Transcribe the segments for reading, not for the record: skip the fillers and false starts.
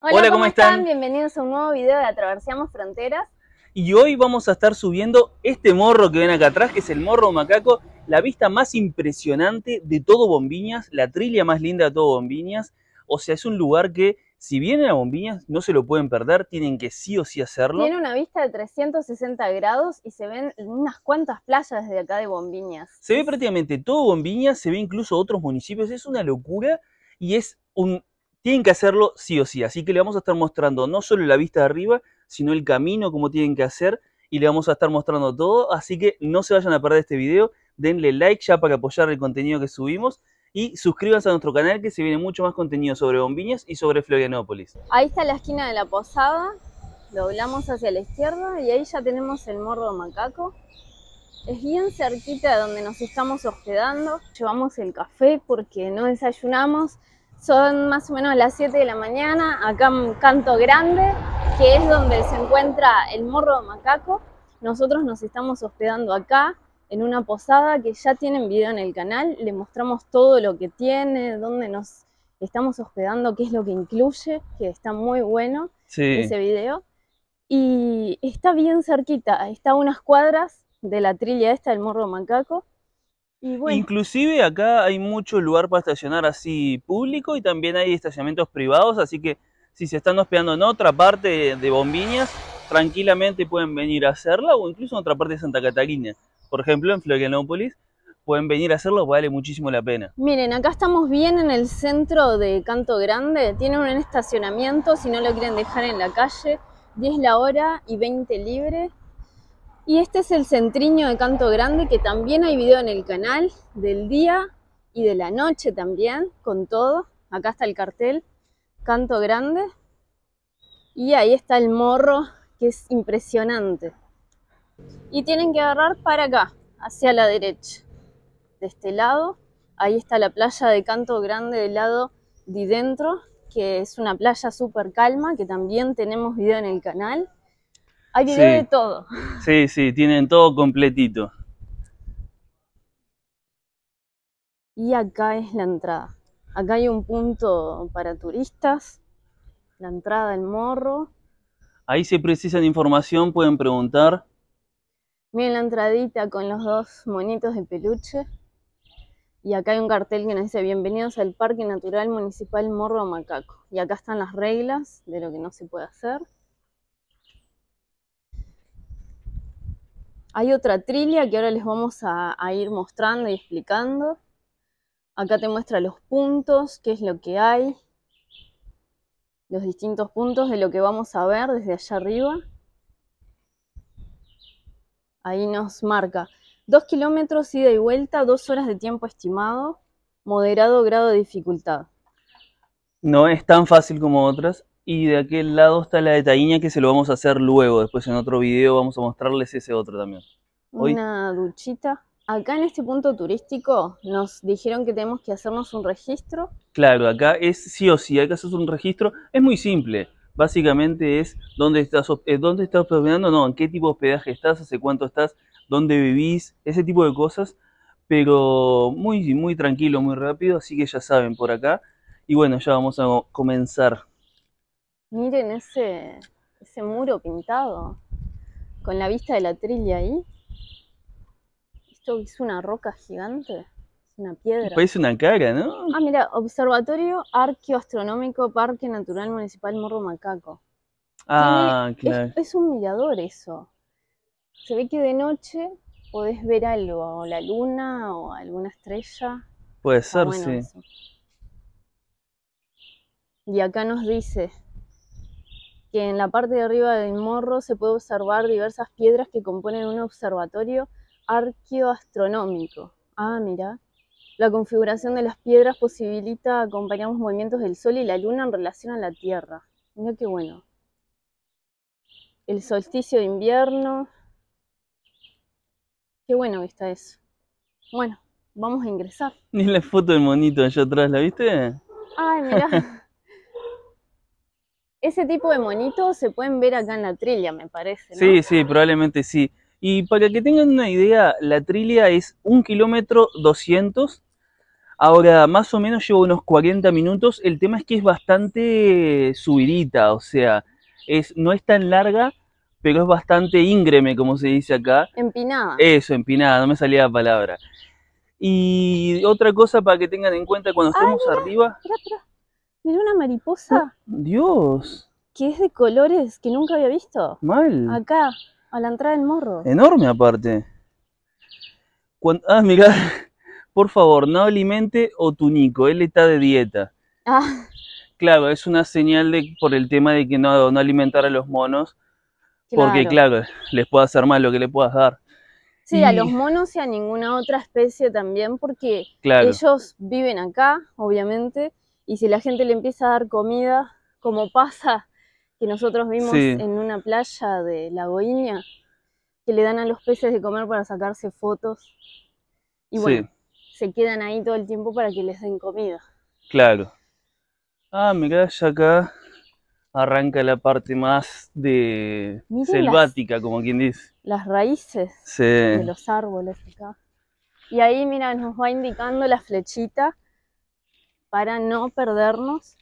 Hola, ¿cómo están? Bienvenidos a un nuevo video de Atraversamos Fronteras. Y hoy vamos a estar subiendo este morro que ven acá atrás, que es el Morro Macaco, la vista más impresionante de todo Bombiñas, la trilla más linda de todo Bombiñas. O sea, es un lugar que, si vienen a Bombiñas, no se lo pueden perder, tienen que sí o sí hacerlo. Tiene una vista de 360 grados y se ven unas cuantas playas desde acá de Bombiñas. Se ve prácticamente todo Bombiñas, se ve incluso otros municipios, es una locura y tienen que hacerlo sí o sí. Así que le vamos a estar mostrando no solo la vista de arriba, sino el camino, cómo tienen que hacer, y le vamos a estar mostrando todo. Así que no se vayan a perder este video, denle like ya para apoyar el contenido que subimos y suscríbanse a nuestro canal, que se viene mucho más contenido sobre Bombiñas y sobre Florianópolis. Ahí está la esquina de la Posada, doblamos hacia la izquierda y ahí ya tenemos el Morro Macaco. Es bien cerquita de donde nos estamos hospedando. Llevamos el café porque no desayunamos. Son más o menos las 7 de la mañana, acá en Canto Grande, que es donde se encuentra el Morro Macaco. Nosotros nos estamos hospedando acá, en una posada que ya tienen video en el canal. Le mostramos todo lo que tiene, dónde nos estamos hospedando, qué es lo que incluye, que está muy bueno ese video. Y está bien cerquita, está a unas cuadras de la trilla esta del Morro Macaco. Y bueno, inclusive acá hay mucho lugar para estacionar así público y también hay estacionamientos privados, así que si se están hospedando en otra parte de Bombiñas, tranquilamente pueden venir a hacerla, o incluso en otra parte de Santa Catarina. Por ejemplo, en Florianópolis, pueden venir a hacerlo, vale muchísimo la pena. Miren, acá estamos bien en el centro de Canto Grande. Tienen un estacionamiento, si no lo quieren dejar en la calle, 10 la hora y 20 libre. Y este es el centriño de Canto Grande, que también hay video en el canal, del día y de la noche también, con todo. Acá está el cartel, Canto Grande. Y ahí está el morro, que es impresionante. Y tienen que agarrar para acá, hacia la derecha. De este lado, ahí está la playa de Canto Grande del lado de dentro, que es una playa súper calma, que también tenemos video en el canal. Hay video de todo. Sí, tienen todo completito. Y acá es la entrada. Acá hay un punto para turistas, la entrada del morro. Ahí si precisan información pueden preguntar. Miren la entradita con los dos monitos de peluche. Y acá hay un cartel que nos dice: bienvenidos al Parque Natural Municipal Morro Macaco. Y acá están las reglas de lo que no se puede hacer. Hay otra trilla que ahora les vamos a ir mostrando y explicando. Acá te muestra los puntos, qué es lo que hay, los distintos puntos de lo que vamos a ver desde allá arriba. Ahí nos marca 2 kilómetros ida y vuelta, 2 horas de tiempo estimado, moderado grado de dificultad. No es tan fácil como otras. Y de aquel lado está la de Taíña, que se lo vamos a hacer luego. Después en otro video vamos a mostrarles ese otro también. Una duchita. Acá en este punto turístico nos dijeron que tenemos que hacernos un registro. Claro, acá es sí o sí, hay que hacer un registro. Es muy simple. Básicamente es dónde estás hospedando, no, en qué tipo de hospedaje estás, hace cuánto estás, dónde vivís, ese tipo de cosas. Pero muy tranquilo, muy rápido, así que ya saben por acá. Y bueno, ya vamos a comenzar. Miren ese muro pintado con la vista de la trilla ahí. Esto es una roca gigante, es una piedra. Parece una cara, ¿no? Ah, mira, Observatorio Arqueoastronómico Parque Natural Municipal Morro Macaco. Ah, claro. Es un mirador eso. Se ve que de noche podés ver algo, la luna o alguna estrella. Puede Está ser, bueno sí. eso. Y acá nos dice que en la parte de arriba del morro se puede observar diversas piedras que componen un observatorio arqueoastronómico. Ah, mira. La configuración de las piedras posibilita acompañar los movimientos del Sol y la Luna en relación a la Tierra. Mira qué bueno. El solsticio de invierno. Qué bueno que está eso. Bueno, vamos a ingresar. Ni la foto del monito allá atrás, ¿la viste? Ay, mirá. Ese tipo de monitos se pueden ver acá en la trilla, me parece, ¿no? Sí, probablemente sí. Y para que tengan una idea, la trilla es 1 kilómetro 200. Ahora, más o menos llevo unos 40 minutos. El tema es que es bastante subidita, o sea, no es tan larga, pero es bastante íngreme, como se dice acá. Empinada. Eso, empinada, no me salía la palabra. Y otra cosa para que tengan en cuenta cuando estemos arriba. Espera. Mira una mariposa. Dios. Que es de colores que nunca había visto. Mal. Acá, a la entrada del morro. Enorme aparte. Mirá. Por favor, no alimente Otunico, él está de dieta. Ah. Claro, es una señal por el tema de que no alimentar a los monos. Claro. Porque claro, les puede hacer mal lo que le puedas dar. Sí, a los monos y a ninguna otra especie también, porque ellos viven acá, obviamente, y si la gente le empieza a dar comida, como pasa que nosotros vimos en una playa de Lagoiña, que le dan a los peces de comer para sacarse fotos, y bueno, se quedan ahí todo el tiempo para que les den comida. Claro. Ah, mirá, ya acá arranca la parte más selvática, como quien dice. Las raíces de los árboles acá. Y ahí, mira, nos va indicando la flechita para no perdernos.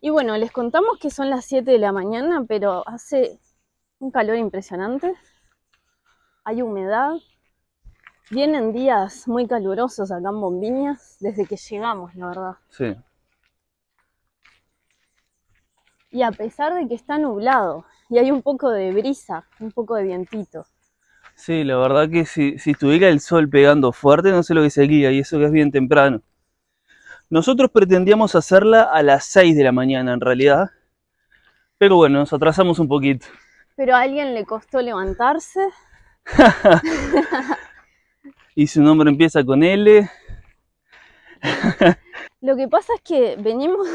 Y bueno, les contamos que son las 7 de la mañana, pero hace un calor impresionante. Hay humedad. Vienen días muy calurosos acá en Bombiñas desde que llegamos, la verdad. Sí. Y a pesar de que está nublado y hay un poco de brisa, un poco de vientito. Sí, la verdad que si estuviera el sol pegando fuerte, no sé lo que sería, y eso que es bien temprano. Nosotros pretendíamos hacerla a las 6 de la mañana en realidad, pero bueno, nos atrasamos un poquito. Pero a alguien le costó levantarse. Y su nombre empieza con L. Lo que pasa es que venimos,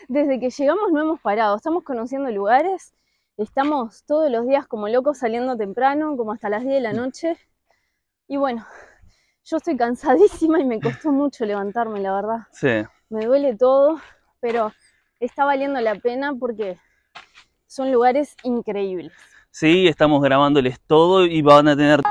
desde que llegamos no hemos parado, estamos conociendo lugares, estamos todos los días como locos saliendo temprano, como hasta las 10 de la noche. Y bueno, yo estoy cansadísima y me costó mucho levantarme, la verdad. Sí. Me duele todo, pero está valiendo la pena porque son lugares increíbles. Sí, estamos grabándoles todo y van a tener...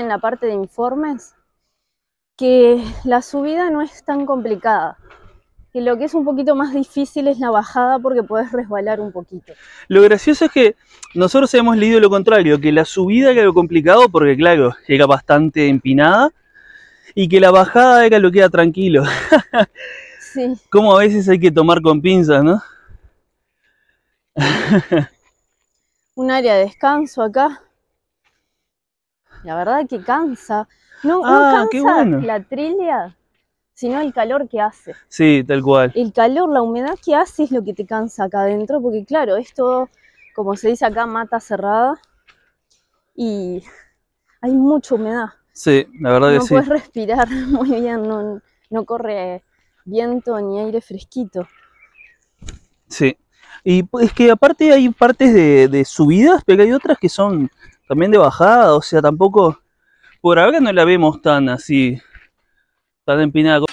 en la parte de informes que la subida no es tan complicada. Y lo que es un poquito más difícil es la bajada porque puedes resbalar un poquito. Lo gracioso es que nosotros hemos leído lo contrario, que la subida era lo complicado porque claro, era bastante empinada y que la bajada era lo que era tranquilo. Sí. Como a veces hay que tomar con pinzas, ¿no? Un área de descanso acá. La verdad que cansa. No cansa qué bueno. la trilla, sino el calor que hace. Sí, tal cual. El calor, la humedad que hace es lo que te cansa acá adentro, porque claro, es todo, como se dice acá, mata cerrada y hay mucha humedad. Sí, la verdad que No sí. puedes respirar muy bien, no corre viento ni aire fresquito. Sí. Y es que aparte hay partes de subidas, pero hay otras que son también de bajada, o sea, tampoco, por ahora no la vemos tan así, tan empinada.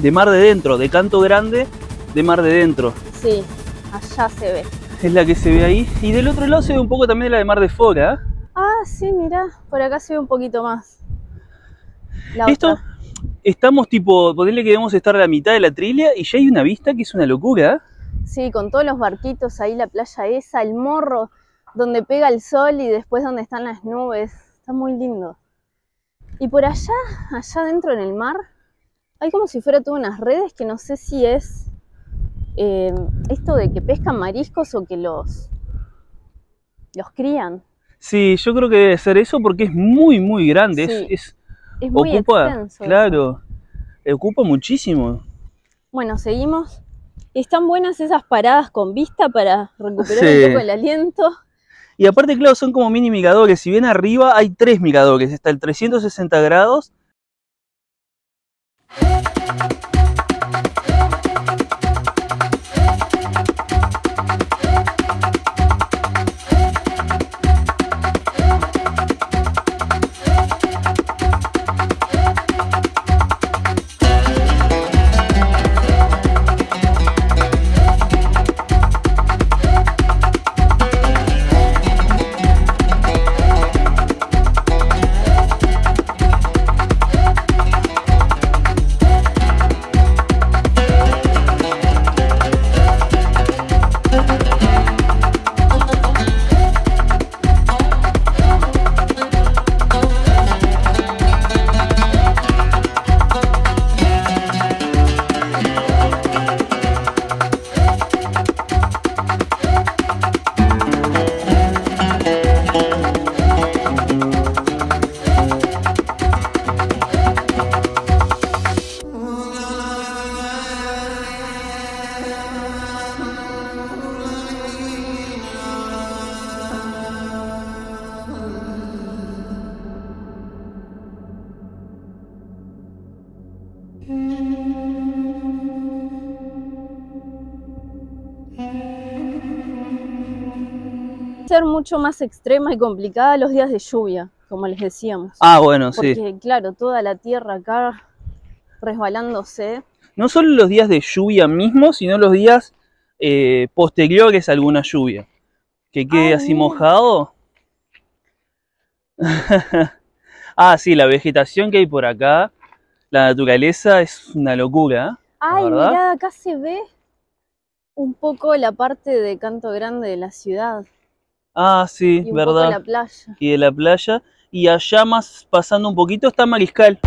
De Mar de Dentro, de Canto Grande, de Mar de Dentro. Sí, allá se ve. Es la que se ve ahí. Y del otro lado se ve un poco también la de Mar de Fora. Ah, sí, mirá, por acá se ve un poquito más. Esto, estamos tipo, ponerle que debemos estar a la mitad de la trilla y ya hay una vista que es una locura. Sí, con todos los barquitos ahí, la playa esa, el morro, donde pega el sol y después donde están las nubes. Está muy lindo. Y por allá adentro en el mar, hay como si fuera todas unas redes que no sé si es esto de que pescan mariscos o que los crían. Sí, yo creo que debe ser eso porque es muy, muy grande. Sí, es muy ocupa, extenso. claro, ocupa muchísimo. Bueno, seguimos. Están buenas esas paradas con vista para recuperar Sí. un poco el aliento. Y aparte, claro, son como mini miradores. Si bien arriba hay 3 miradores, está el 360 grados. ser mucho más extrema y complicada los días de lluvia, como les decíamos. Ah, bueno, sí. Porque, claro, toda la tierra acá resbalándose. No solo los días de lluvia mismos, sino los días posteriores a alguna lluvia. Que quede así mojado. Ah, sí, la vegetación que hay por acá, la naturaleza es una locura, Ay, ¿verdad? mirá, acá se ve un poco la parte de Canto Grande de la ciudad. Ah, sí, Y un verdad. poco la playa. Y de la playa. Y allá más pasando un poquito está Mariscal.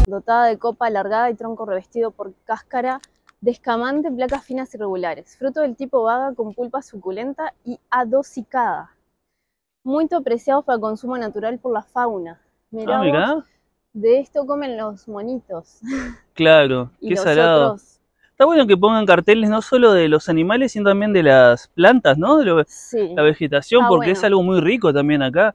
Dotada de copa alargada y tronco revestido por cáscara descamante en placas finas y regulares, fruto del tipo vaga con pulpa suculenta y adosicada. Muy apreciados para consumo natural por la fauna. Mirá, mirá. de esto comen los monitos. Claro, y qué los salado. otros. Está bueno que pongan carteles no solo de los animales, sino también de las plantas, ¿no? De Sí. la vegetación, Está porque es bueno. algo muy rico también acá.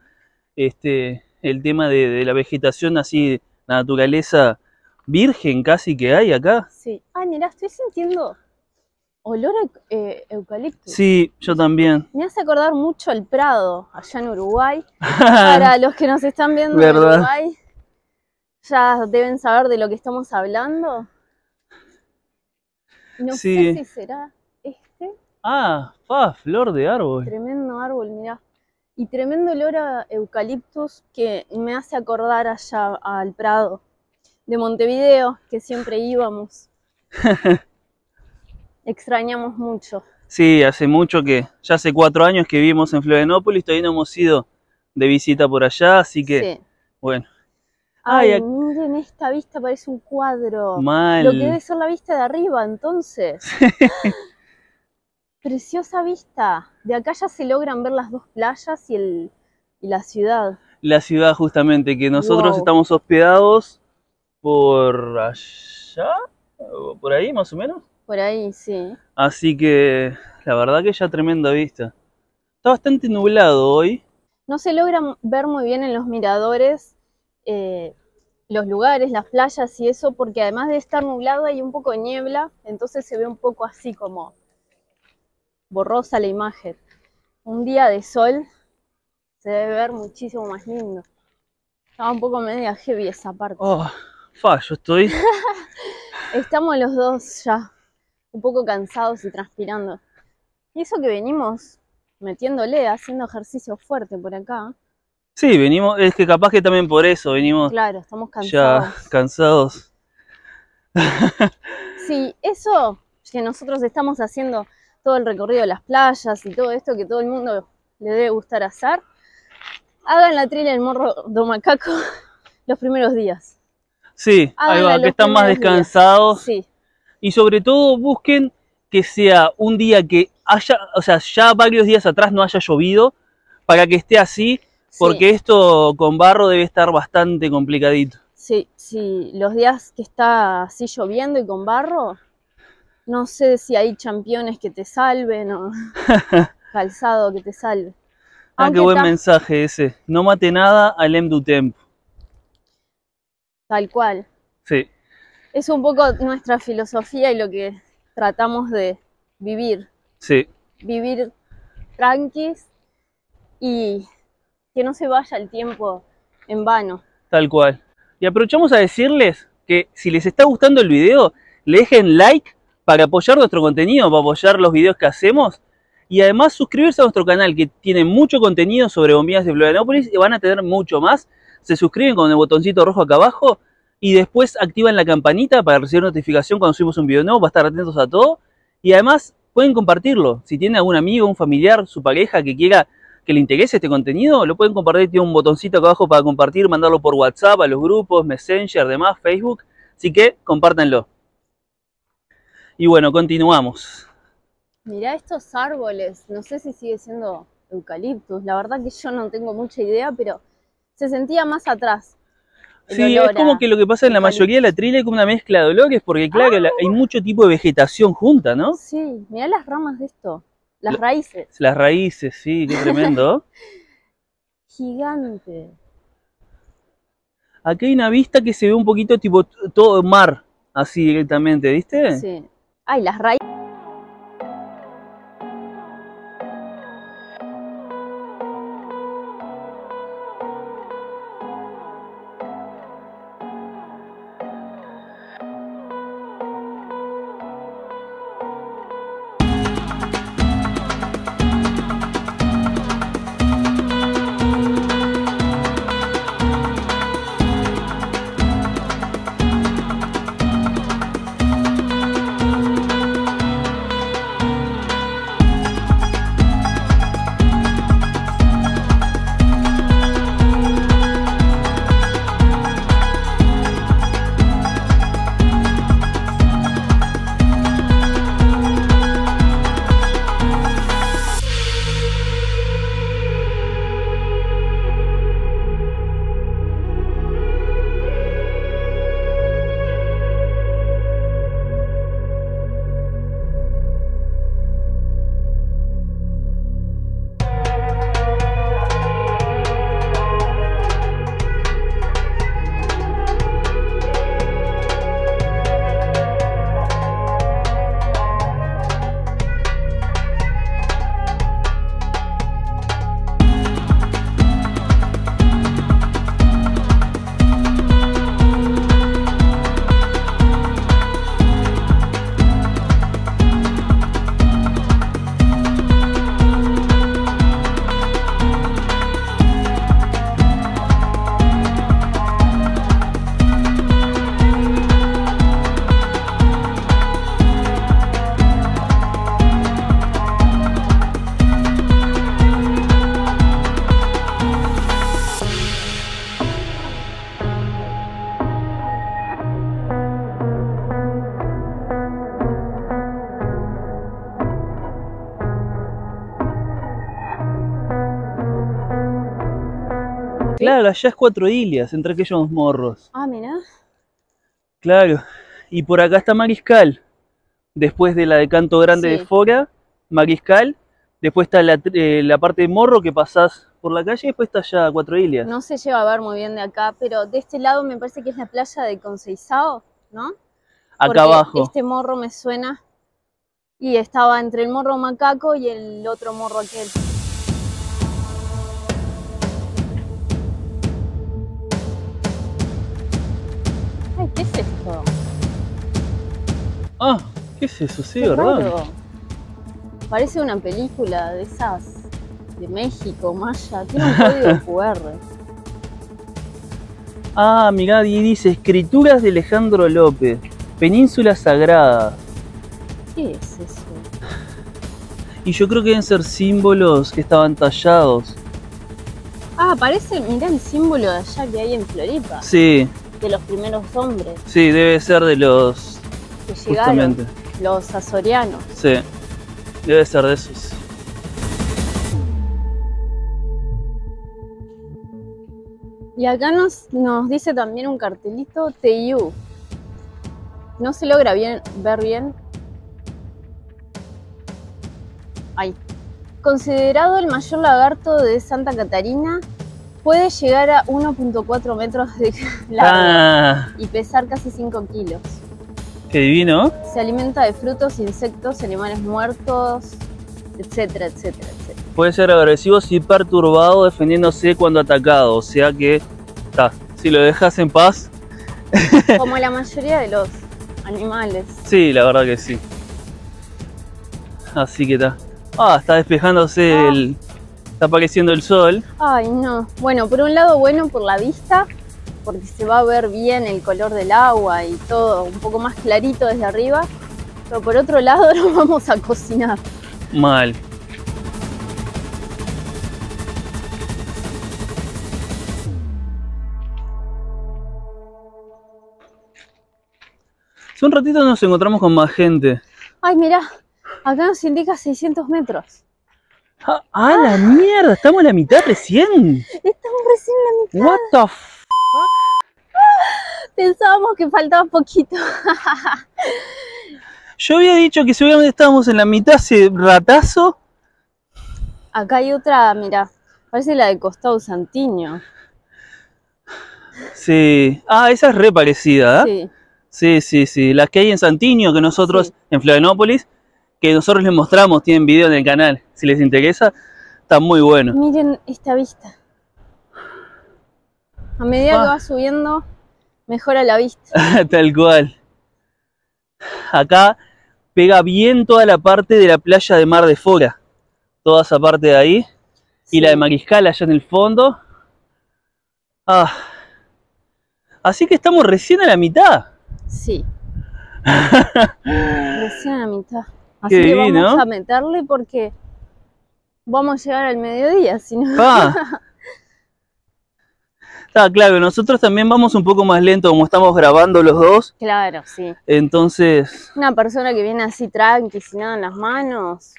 El tema de la vegetación así, la naturaleza virgen casi que hay acá. Sí. Ay, mirá, estoy sintiendo olor a eucalipto. Sí, yo también. Me hace acordar mucho al Prado, allá en Uruguay. Para los que nos están viendo en ¿Verdad? Uruguay, ya deben saber de lo que estamos hablando. No Sí. sé si será este. Ah, flor de árbol. Tremendo árbol, mirá. Y tremendo olor a eucaliptus que me hace acordar allá al Prado de Montevideo, que siempre íbamos. Extrañamos mucho. Sí, hace mucho que, ya hace 4 años que vivimos en Florianópolis, todavía no hemos ido de visita por allá, así que, Sí. bueno. Ay, miren, esta vista parece un cuadro. Mal. Lo que debe ser la vista de arriba, entonces. Preciosa vista. De acá ya se logran ver las dos playas y la ciudad. La ciudad justamente, que nosotros Wow. estamos hospedados por allá, por ahí más o menos. Por ahí, sí. Así que la verdad que ya tremenda vista. Está bastante nublado hoy. No se logra ver muy bien en los miradores los lugares, las playas y eso, porque además de estar nublado hay un poco de niebla, entonces se ve un poco así como borrosa la imagen. Un día de sol se debe ver muchísimo más lindo. Estaba un poco media heavy esa parte. Oh, yo estoy. Estamos los dos ya un poco cansados y transpirando. Y eso que venimos metiéndole, haciendo ejercicio fuerte por acá. Sí, venimos, es que capaz que también por eso venimos. Claro, estamos cansados. Ya cansados. Sí, eso que nosotros estamos haciendo todo el recorrido de las playas y todo esto que todo el mundo le debe gustar hacer, hagan la tril en el Morro do Macaco los primeros días. Sí, ahí va, que están más descansados. Sí. Y sobre todo busquen que sea un día que haya, o sea, ya varios días atrás no haya llovido, para que esté así, porque esto con barro debe estar bastante complicadito. Sí, sí, los días que está así lloviendo y con barro, no sé si hay championes que te salven o calzado que te salve. Ah, qué buen mensaje ese. No mate nada al em du tempo. Tal cual. Sí. Es un poco nuestra filosofía y lo que tratamos de vivir. Sí. Vivir tranquis y que no se vaya el tiempo en vano. Tal cual. Y aprovechamos a decirles que si les está gustando el video, le dejen like para apoyar nuestro contenido, para apoyar los videos que hacemos. Y además suscribirse a nuestro canal, que tiene mucho contenido sobre bombillas de Florianópolis y van a tener mucho más. Se suscriben con el botoncito rojo acá abajo y después activan la campanita para recibir notificación cuando subimos un video nuevo, para estar atentos a todo. Y además pueden compartirlo. Si tienen algún amigo, un familiar, su pareja que quiera que le interese este contenido, lo pueden compartir. Tiene un botoncito acá abajo para compartir, mandarlo por WhatsApp, a los grupos, Messenger, demás, Facebook. Así que compártanlo. Y bueno, continuamos. Mirá estos árboles, no sé si sigue siendo eucaliptus, la verdad que yo no tengo mucha idea, pero se sentía más atrás. Sí, es como que lo que pasa en la mayoría de la trila es como una mezcla de olores, porque claro, hay mucho tipo de vegetación junta, ¿no? Sí, mirá las ramas de esto, las raíces. Las raíces, sí, qué tremendo. Gigante. Aquí hay una vista que se ve un poquito tipo todo mar, así directamente, ¿viste? Sí. Ay, las raíces. Claro, allá es Cuatro Ilias, entre aquellos morros. Ah, mirá. Claro, y por acá está Mariscal. Después de la de Canto Grande de Fora, Mariscal. Después está la parte de Morro que pasás por la calle y después está allá Cuatro Ilias. No se lleva a ver muy bien de acá, pero de este lado me parece que es la playa de Conceizao, ¿no? Acá porque abajo. Este morro me suena y estaba entre el morro macaco y el otro morro aquel. Ay, ¿qué es esto? Ah, ¿qué es eso? Sí, Qué ¿verdad? raro. Parece una película de esas de México, maya. Tiene un código QR. Ah, mirá, y dice Escrituras de Alejandro López. Península Sagrada. ¿Qué es eso? Y yo creo que deben ser símbolos que estaban tallados. Ah, parece, mirá el símbolo de allá que hay en Floripa. Sí, De los primeros hombres sí, debe ser de los... que llegaron. Justamente. Los azorianos. Sí, debe ser de esos. Y acá nos dice también un cartelito TIU. No se logra ver bien. Ahí. Considerado el mayor lagarto de Santa Catarina, puede llegar a 1.4 metros de largo y pesar casi 5 kilos. Qué divino. Se alimenta de frutos, insectos, animales muertos, etcétera, etcétera, etcétera. Puede ser agresivo si perturbado, defendiéndose cuando atacado. O sea que, si lo dejas en paz. Como la mayoría de los animales. Sí, la verdad que sí. Así que está. Está despejándose está apareciendo el sol. Ay, no. Bueno, por un lado, bueno por la vista, porque se va a ver bien el color del agua y todo un poco más clarito desde arriba. Pero por otro lado, nos vamos a cocinar. Mal. Hace un ratito nos encontramos con más gente. Ay, mirá, acá nos indica 600 metros. La mierda! Estamos en la mitad recién. Estamos recién en la mitad. What the f... Pensábamos que faltaba poquito. Yo había dicho que seguramente estábamos en la mitad hace ratazo. Acá hay otra, mirá, parece la de Costado Santiño. Sí. Esa es re parecida, ¿eh? Sí. Sí. Las que hay en Santiño, que nosotros, en Florianópolis, que nosotros les mostramos, tienen video en el canal. Si les interesa, está muy bueno. Miren esta vista. A medida que va subiendo, mejora la vista. Tal cual. Acá pega bien toda la parte de la playa de Mar de Fora. Toda esa parte de ahí. Sí. Y la de Mariscal allá en el fondo. Así que estamos recién a la mitad. Sí. Recién a la mitad. Así Qué que divino. vamos a meterle porque vamos a llegar al mediodía, si no. Claro, nosotros también vamos un poco más lento como estamos grabando los dos. Claro, sí. Entonces... Una persona que viene así tranqui, sin nada en las manos,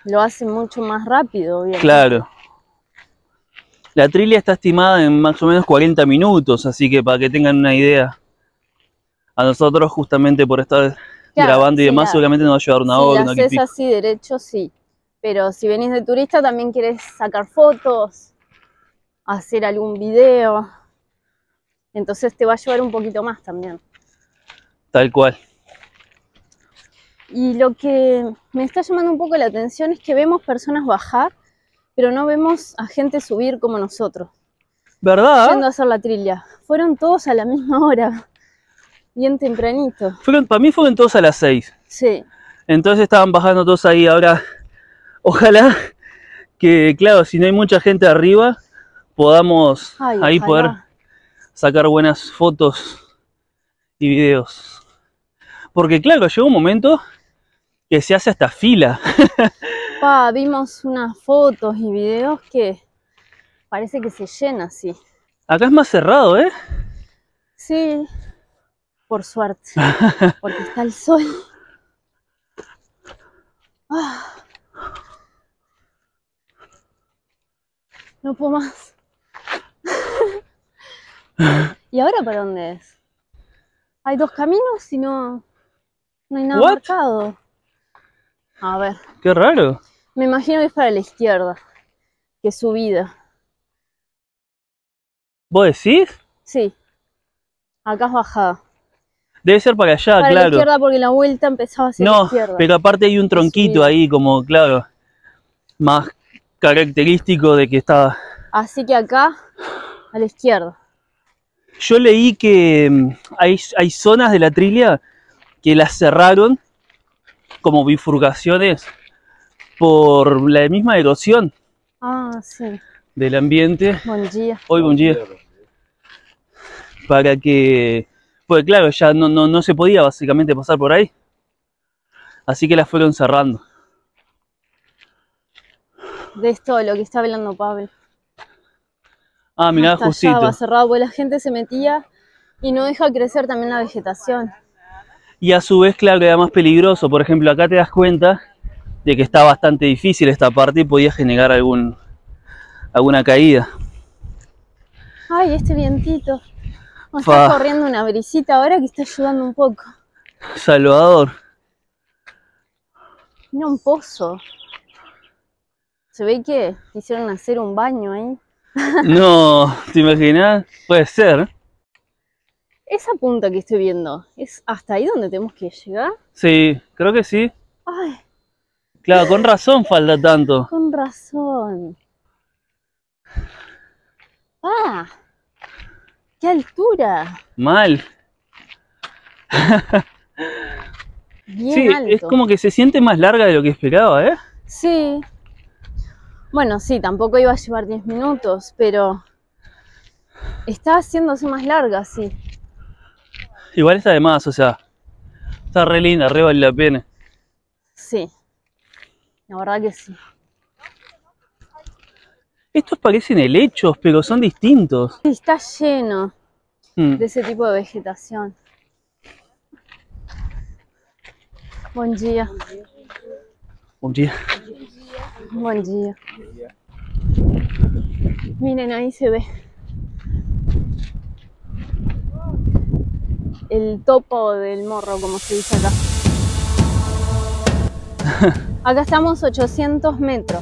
lo hace mucho más rápido, obviamente. Claro. La trilla está estimada en más o menos 40 minutos, así que para que tengan una idea. A nosotros, justamente por estar grabando y demás, seguramente nos va a llevar una hora. Si la haces así derecho, sí. Pero si venís de turista, también querés sacar fotos, hacer algún video. Entonces te va a llevar un poquito más también. Tal cual. Y lo que me está llamando un poco la atención es que vemos personas bajar, pero no vemos a gente subir como nosotros. ¿Verdad? Yendo a hacer la trilla. Fueron todos a la misma hora. Bien tempranito. Para mí fueron todos a las 6. Sí. Entonces estaban bajando todos ahí. Ahora, ojalá que, claro, si no hay mucha gente arriba, podamos ahí poder sacar buenas fotos y videos. Porque, claro, llega un momento que se hace hasta fila. Vimos unas fotos y videos que parece que se llena así. Acá es más cerrado, ¿eh? Sí. Por suerte, porque está el sol. No puedo más. ¿Y ahora para dónde es? Hay dos caminos y no hay nada marcado. A ver. Qué raro. Me imagino que es para la izquierda, que es subida. ¿Vos decís? Sí. Acá es bajada. Debe ser para allá, para claro. Para la izquierda porque la vuelta empezaba hacia la izquierda. No, pero aparte hay un tronquito ahí como, claro, más característico de que estaba... Así que acá, a la izquierda. Yo leí que hay zonas de la trilla que las cerraron como bifurcaciones por la misma erosión Sí. del ambiente. Buen día. Hoy, buen día. Para que Pues claro, ya no se podía básicamente pasar por ahí. Así que la fueron cerrando. De esto lo que está hablando Pablo. Ah, mirá, Hasta justito. allá va cerrado, porque la gente se metía y no deja crecer también la vegetación. Y a su vez, claro, era más peligroso. Por ejemplo, acá te das cuenta de que está bastante difícil esta parte y podía generar alguna caída. Ay, este vientito. Nos está corriendo una brisita ahora que está ayudando un poco. Salvador. Mira un pozo. Se ve que quisieron hacer un baño ahí. No, ¿te imaginas? Puede ser. Esa punta que estoy viendo, ¿es hasta ahí donde tenemos que llegar? Sí, creo que sí. Ay, Claro, con razón falta tanto. con razón. ¡Ah! ¡Qué altura! Mal. Bien Sí, alto. es como que se siente más larga de lo que esperaba, ¿eh? Sí. Bueno, sí, tampoco iba a llevar 10 minutos, pero está haciéndose más larga, sí. Igual está de más, o sea, está re linda, re vale la pena. Sí, la verdad que sí. Estos parecen helechos, pero son distintos. Sí, está lleno Mm. de ese tipo de vegetación. Buen día. Buen día. Buen día. Miren, ahí se ve el topo del morro, como se dice acá. Acá estamos 800 metros.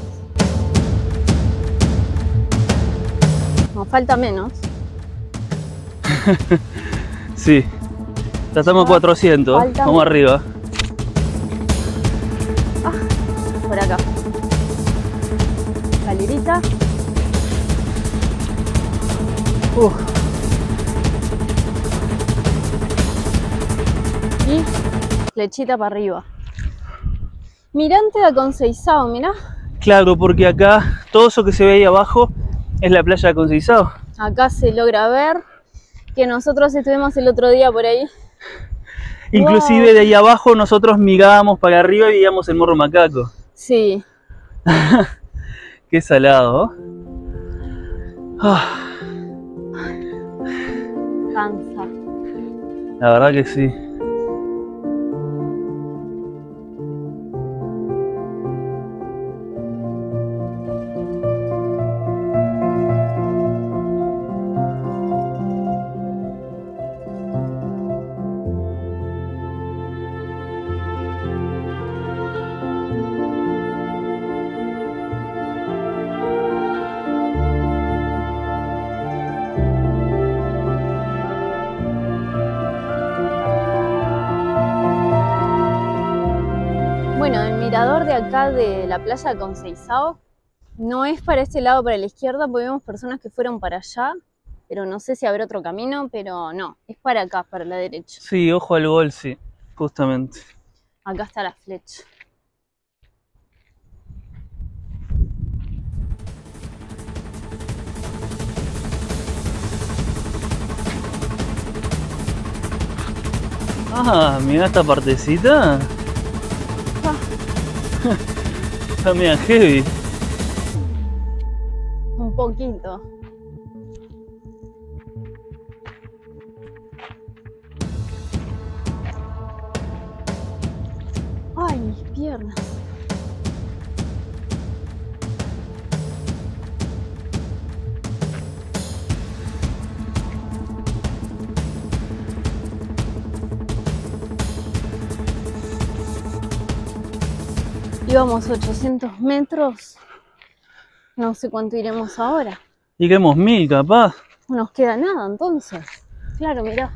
Nos falta menos. Sí. Ya estamos a 400. Falta Vamos menos. arriba. Por acá. Escalerita. Y flechita para arriba. Mirante de Conceizao, mirá. Claro, porque acá todo eso que se ve ahí abajo es la playa de Conceizao. Acá se logra ver que nosotros estuvimos el otro día por ahí. Inclusive Wow. de ahí abajo nosotros mirábamos para arriba y veíamos el Morro Macaco. Sí. Qué salado, ¿no? Cansa. La verdad que sí. Bueno, el mirador de acá de la playa de Conceizao no es para este lado, para la izquierda, porque vemos personas que fueron para allá, pero no sé si habrá otro camino, pero no, es para acá, para la derecha. Sí, ojo al gol, sí, justamente. Acá está la flecha. Ah, mira esta partecita. Está media heavy. Un poquito. Ay, mis piernas. Íbamos 800 metros. No sé cuánto iremos ahora. Lleguemos 1000 capaz. No nos queda nada entonces. Claro, mirá.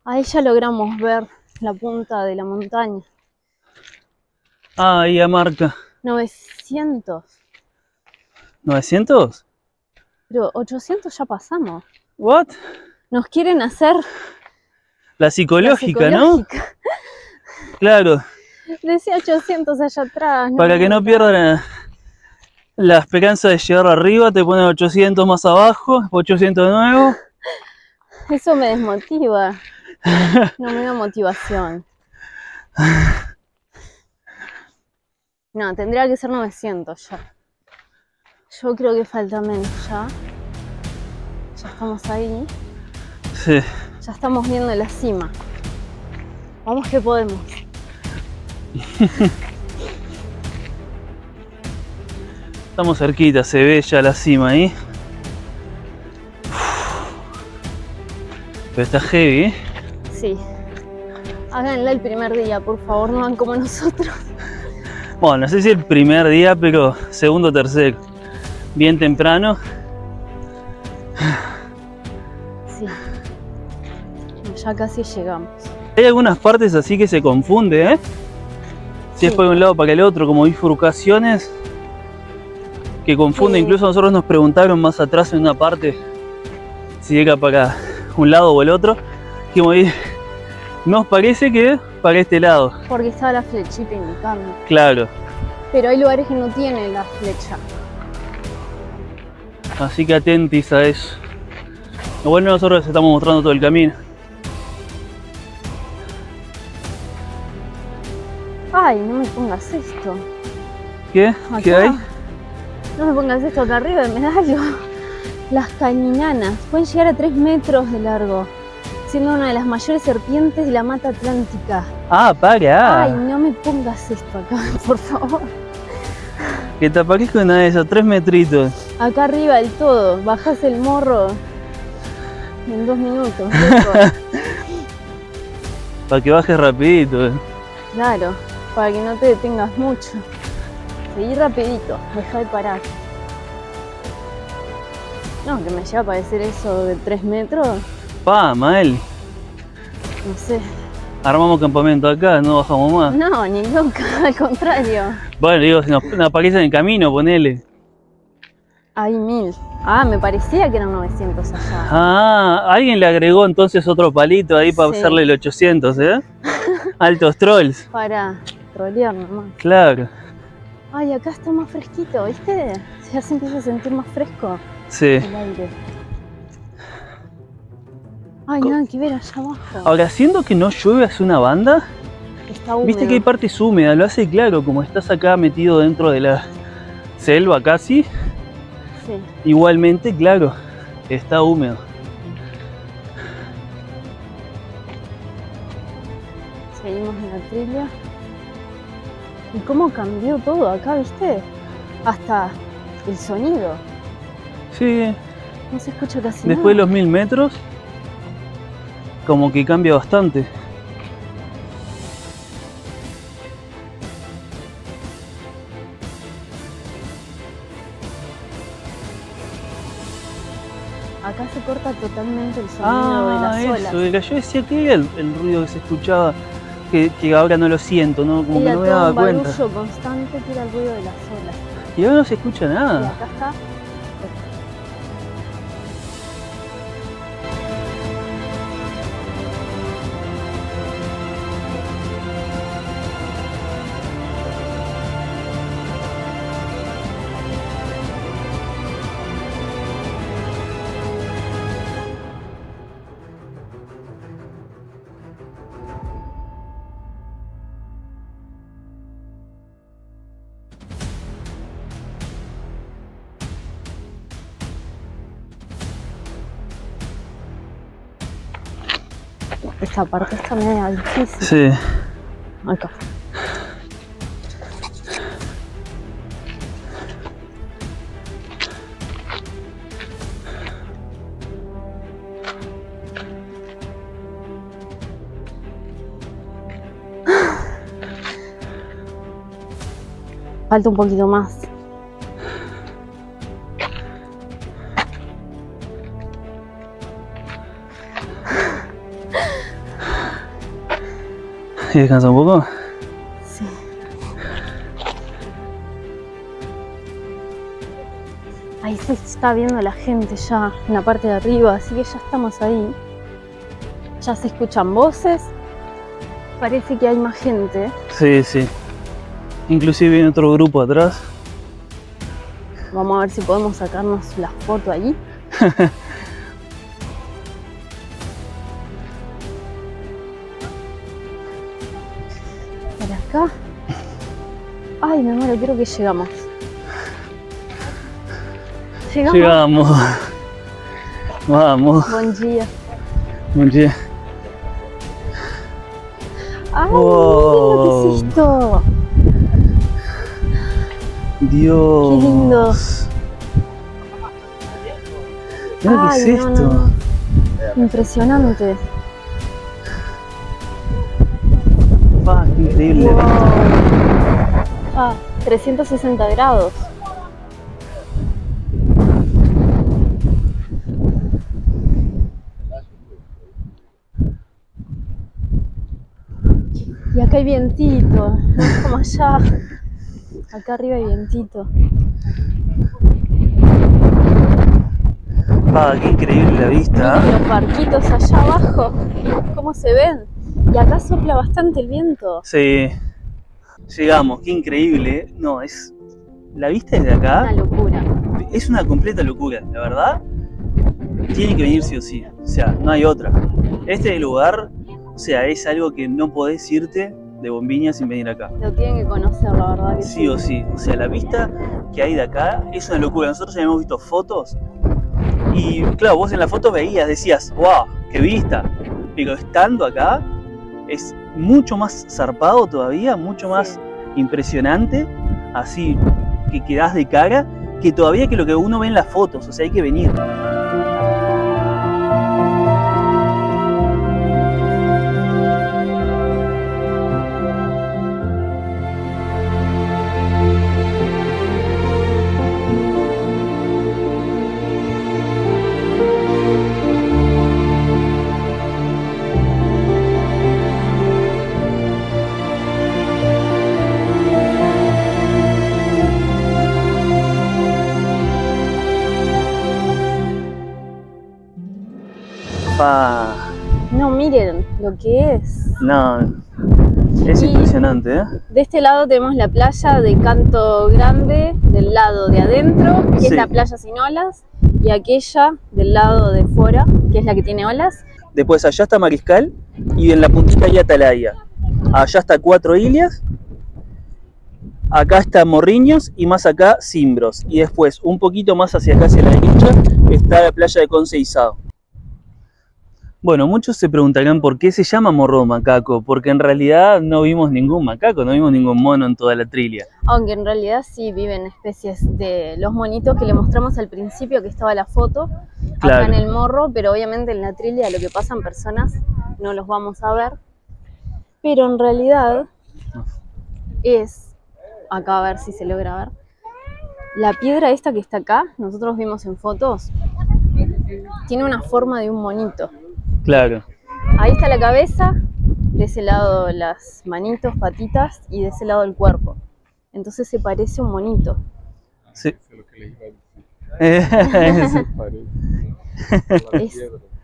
Ahí ya logramos ver la punta de la montaña. Ah, ahí a marca. 900. ¿900? Pero 800 ya pasamos. ¿What? Nos quieren hacer La psicológica, la ¿no? psicológica. Claro, Decía 800 allá atrás. No para que no pierdan la esperanza de llegar arriba, te ponen 800 más abajo, 800 de nuevo. Eso me desmotiva. No me da motivación. No, tendría que ser 900 ya. Yo creo que falta menos ya. Ya estamos ahí. Sí. Ya estamos viendo la cima. Vamos que podemos. Estamos cerquita, se ve ya la cima ahí. Pero está heavy, ¿eh? Sí. Háganla el primer día, por favor, no hagan como nosotros. Bueno, no sé si el primer día, pero segundo o tercero. Bien temprano. Sí. Ya casi llegamos. Hay algunas partes así que se confunde, ¿eh? Si Sí. es por un lado para el otro, como bifurcaciones que confunde. Sí. Incluso a nosotros nos preguntaron más atrás en una parte si era para un lado o el otro. Dijimos, nos parece que para este lado. Porque estaba la flechita indicando. Claro. Pero hay lugares que no tienen la flecha. Así que atentis a eso. Lo bueno, nosotros les estamos mostrando todo el camino. Ay, no me pongas esto. ¿Qué? Acá. ¿Qué hay? No me pongas esto acá arriba, me da algo. Las cañinanas pueden llegar a 3 metros de largo, siendo una de las mayores serpientes de la mata atlántica. Ah, para. Ay, no me pongas esto acá, por favor. Que te aparezca una de esas, 3 metritos. Acá arriba del todo, bajás el morro en 2 minutos. Loco. Para que bajes rapidito. Claro, para que no te detengas mucho. Seguí rapidito, deja de parar. No, que me lleva a parecer eso de 3 metros, Pa, Mael. no sé. Armamos campamento acá, no bajamos más. No, ni loca, al contrario. Bueno, digo, si nos aparece en el camino, ponele. Hay 1000. Ah, me parecía que eran 900 allá. Ah, alguien le agregó entonces otro palito ahí para Sí. hacerle el 800, ¿eh? Altos trolls. Para trolear nomás. Claro. Ay, acá está más fresquito, ¿viste? Ya se empieza a sentir más fresco Sí. el aire. Ay, nada que ver allá abajo. Ahora, siendo que no llueve hace una banda, Está húmedo. viste que hay partes húmedas, lo hace claro, como estás acá metido dentro de la selva casi, Sí. igualmente, claro, está húmedo. Seguimos en la trilla. ¿Y cómo cambió todo acá, viste? Hasta el sonido. Sí, No se escucha casi después de nada. los 1000 metros, como que cambia bastante. Acá se corta totalmente el sonido de las olas. eso, era. Yo decía que era el ruido que se escuchaba, que ahora no lo siento, ¿no? Como que Era no me todo daba un cuenta. barullo constante que era el ruido de las olas. Y ahora no se escucha Y nada. acá está. Esta parte está media difícil. Sí. Acá. Falta un poquito más. ¿Y descansa un poco? Sí. Ahí se está viendo la gente ya en la parte de arriba, así que ya estamos ahí. Ya se escuchan voces. Parece que hay más gente. Sí, sí. Inclusive hay otro grupo atrás. Vamos a ver si podemos sacarnos la foto allí. acá. Ay, me muero, creo que llegamos. Llegamos. Vamos. Buen día. Buen día. Ay, Wow. miren lo que es esto. Dios. Qué lindo. Mira qué es esto. No. Impresionante. Qué increíble. Wow. 360 grados. Y acá hay vientito, no es como allá. Acá arriba hay vientito. Qué increíble la vista. Miren los barquitos allá abajo, cómo se ven. Y acá sopla bastante el viento. Sí. Llegamos, qué increíble. No, es. La vista desde acá. Una locura. Es una completa locura, la verdad. Tiene que venir sí o sí. O sea, no hay otra. Este lugar, o sea, es algo que no podés irte de Bombiña sin venir acá. Lo tienen que conocer, la verdad que Sí o sí. O sea, la vista que hay de acá es una locura. Nosotros ya hemos visto fotos. Y claro, vos en la foto veías, decías, wow, qué vista. Pero estando acá es mucho más zarpado todavía, mucho más impresionante, así que quedás de cara, que todavía que lo que uno ve en las fotos. O sea, hay que venir. No, miren lo que es. No, es Y impresionante, ¿eh? de este lado tenemos la playa de Canto Grande, del lado de adentro, que Sí. es la playa sin olas, y aquella del lado de fuera, que es la que tiene olas. Después allá está Mariscal y en la puntita hay Atalaya. Allá está Cuatro Ilias, acá está Morriños y más acá Cimbros. Y después un poquito más hacia acá, hacia la derecha, está la playa de Conceizao. Bueno, muchos se preguntarán por qué se llama morro de macaco, porque en realidad no vimos ningún macaco, no vimos ningún mono en toda la trilia. Aunque en realidad sí viven especies de los monitos que le mostramos al principio, que estaba la foto, Claro. acá en el morro, pero obviamente en la trilia lo que pasan personas no los vamos a ver. Pero en realidad es, acá a ver si se logra ver, la piedra esta que está acá, nosotros vimos en fotos, tiene una forma de un monito. Claro. Ahí está la cabeza, de ese lado las manitos, patitas y de ese lado el cuerpo. Entonces se parece a un monito. Sí.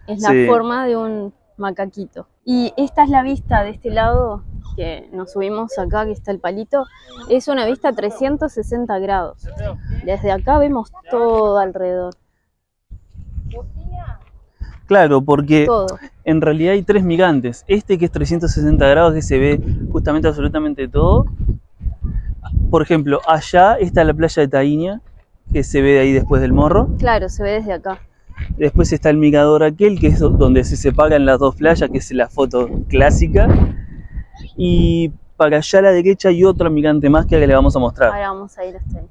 Es la Sí. forma de un macaquito. Y esta es la vista de este lado, que nos subimos acá, que está el palito. Es una vista a 360 grados. Desde acá vemos todo alrededor. Claro, porque Todo. en realidad hay tres mirantes. Este que es 360 grados, que se ve justamente absolutamente todo. Por ejemplo, allá está la playa de Taíña, que se ve de ahí después del morro. Claro, se ve desde acá. Después está el mirador aquel, que es donde se separan las dos playas, que es la foto clásica. Y para allá a la derecha hay otro mirante más que le vamos a mostrar. Ahora vamos a ir hasta ahí.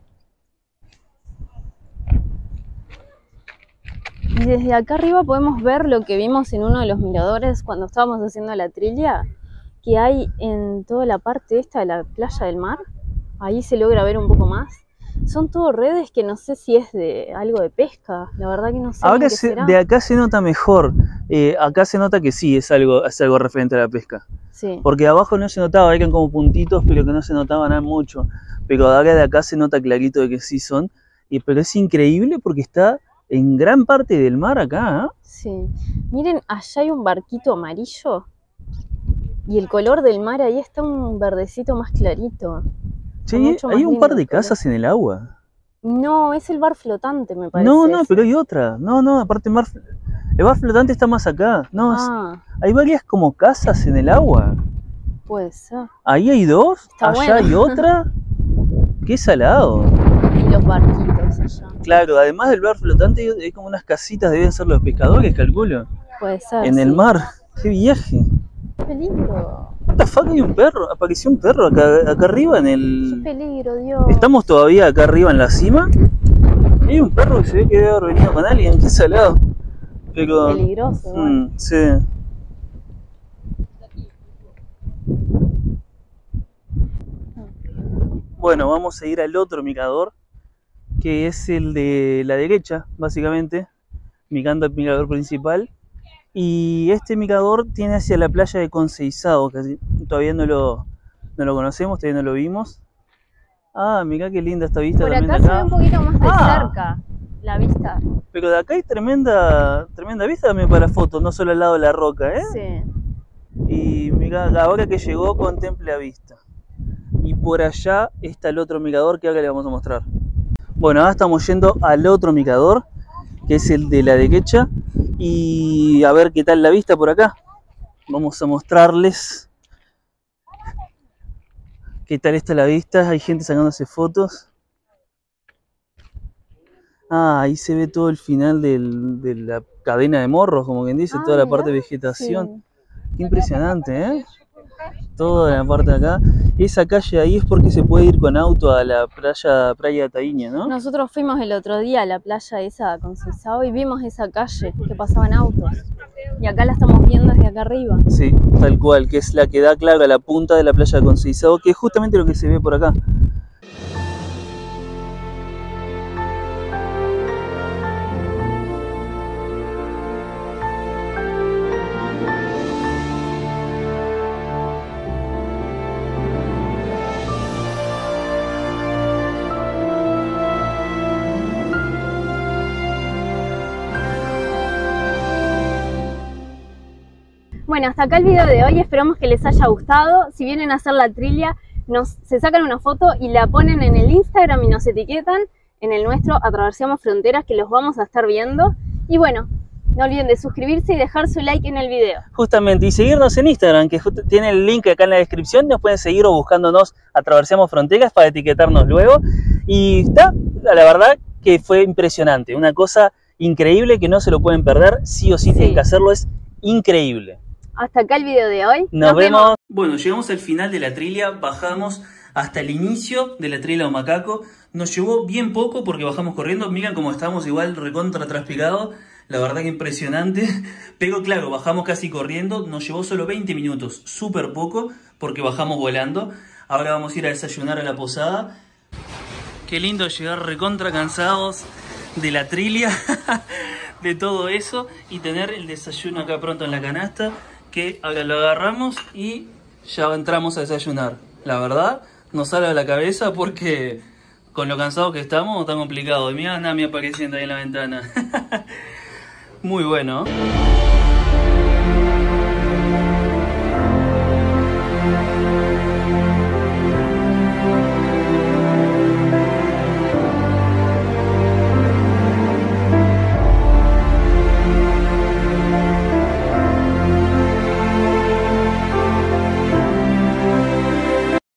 Y desde acá arriba podemos ver lo que vimos en uno de los miradores cuando estábamos haciendo la trilla, que hay en toda la parte esta de la playa del mar. Ahí se logra ver un poco más. Son todo redes que no sé si es de algo de pesca, la verdad que no sé. Ahora qué será. de acá se nota mejor. Acá se nota que sí, es algo referente a la pesca. Sí. Porque abajo no se notaba, eran como puntitos, pero que no se notaban nada mucho. Pero ahora de acá se nota clarito de que sí son. Pero es increíble porque está en gran parte del mar acá, ¿eh? Sí. Miren, allá hay un barquito amarillo. Y el color del mar ahí está un verdecito más clarito. Sí, Mucho más hay un lindo par de el color. casas en el agua. No, es el bar flotante, me parece. No, ese. pero hay otra. No, aparte el mar flotante está más acá. No, Ah, hay varias como casas en el agua. Puede ser. Ahí hay dos, Está allá bueno. hay otra. Qué salado. Y los barquitos allá. Claro, además del bar flotante hay como unas casitas, deben ser los pescadores, calculo. Puede ser. En el mar. Qué viaje. Qué peligro. What the fuck, hay un perro. Apareció un perro acá arriba en Qué el... peligro, Dios. Estamos todavía acá arriba en la cima. Y hay un perro que se ve que debe haber venido con alguien. Qué salado. Pero... Peligroso, ¿no? Sí. Bueno, vamos a ir al otro mirador, que es el de la derecha, básicamente, mirando al mirador principal. Y este mirador tiene hacia la playa de Conceizao, que todavía no lo conocemos, todavía no lo vimos. Ah, mirá qué linda esta vista Por también acá de se ve un poquito más de Ah. cerca la vista. Pero de acá hay tremenda vista también para fotos, no solo al lado de la roca, ¿eh? Sí. Y mirá, ahora que llegó, contemple la vista. Y por allá está el otro mirador que ahora le vamos a mostrar. Bueno, ahora estamos yendo al otro mirador, que es el de la derecha. Y a ver qué tal la vista por acá. Vamos a mostrarles qué tal está la vista. Hay gente sacándose fotos. Ah, ahí se ve todo el final de la cadena de morros, como quien dice, toda la mirá. parte de vegetación. Sí. Qué impresionante, ¿eh? Toda la parte de acá. Esa calle ahí es porque se puede ir con auto a la playa de Taíña, ¿no? Nosotros fuimos el otro día a la playa esa con Conceizao y vimos esa calle que pasaban autos. Y acá la estamos viendo desde acá arriba. Sí, tal cual, que es la que da, claro, a la punta de la playa de Conceizao, que es justamente lo que se ve por acá. Bueno, hasta acá el video de hoy, esperamos que les haya gustado. Si vienen a hacer la trilla, se sacan una foto y la ponen en el Instagram y nos etiquetan. En el nuestro, Atravesamos Fronteras, que los vamos a estar viendo. Y bueno, no olviden de suscribirse y dejar su like en el video. Justamente, y seguirnos en Instagram, que tiene el link acá en la descripción. Nos pueden seguir o buscándonos Atravesamos Fronteras para etiquetarnos luego. Y está, la verdad que fue impresionante, una cosa increíble que no se lo pueden perder, sí o sí tienen que hacerlo, es increíble. Hasta acá el video de hoy. Nos vemos. Bueno, llegamos al final de la trilla, bajamos hasta el inicio de la trilla Humacaco. Nos llevó bien poco porque bajamos corriendo. Miren cómo estamos igual recontra transpirados. La verdad que impresionante. Pero claro, bajamos casi corriendo. Nos llevó solo 20 minutos, súper poco, porque bajamos volando. Ahora vamos a ir a desayunar a la posada. Qué lindo llegar recontra cansados de la trilla, de todo eso. Y tener el desayuno acá pronto en la canasta, que ahora lo agarramos y ya entramos a desayunar. La verdad, nos sale a la cabeza porque con lo cansados que estamos, está complicado. Mirá, Nami apareciendo ahí en la ventana. Muy bueno.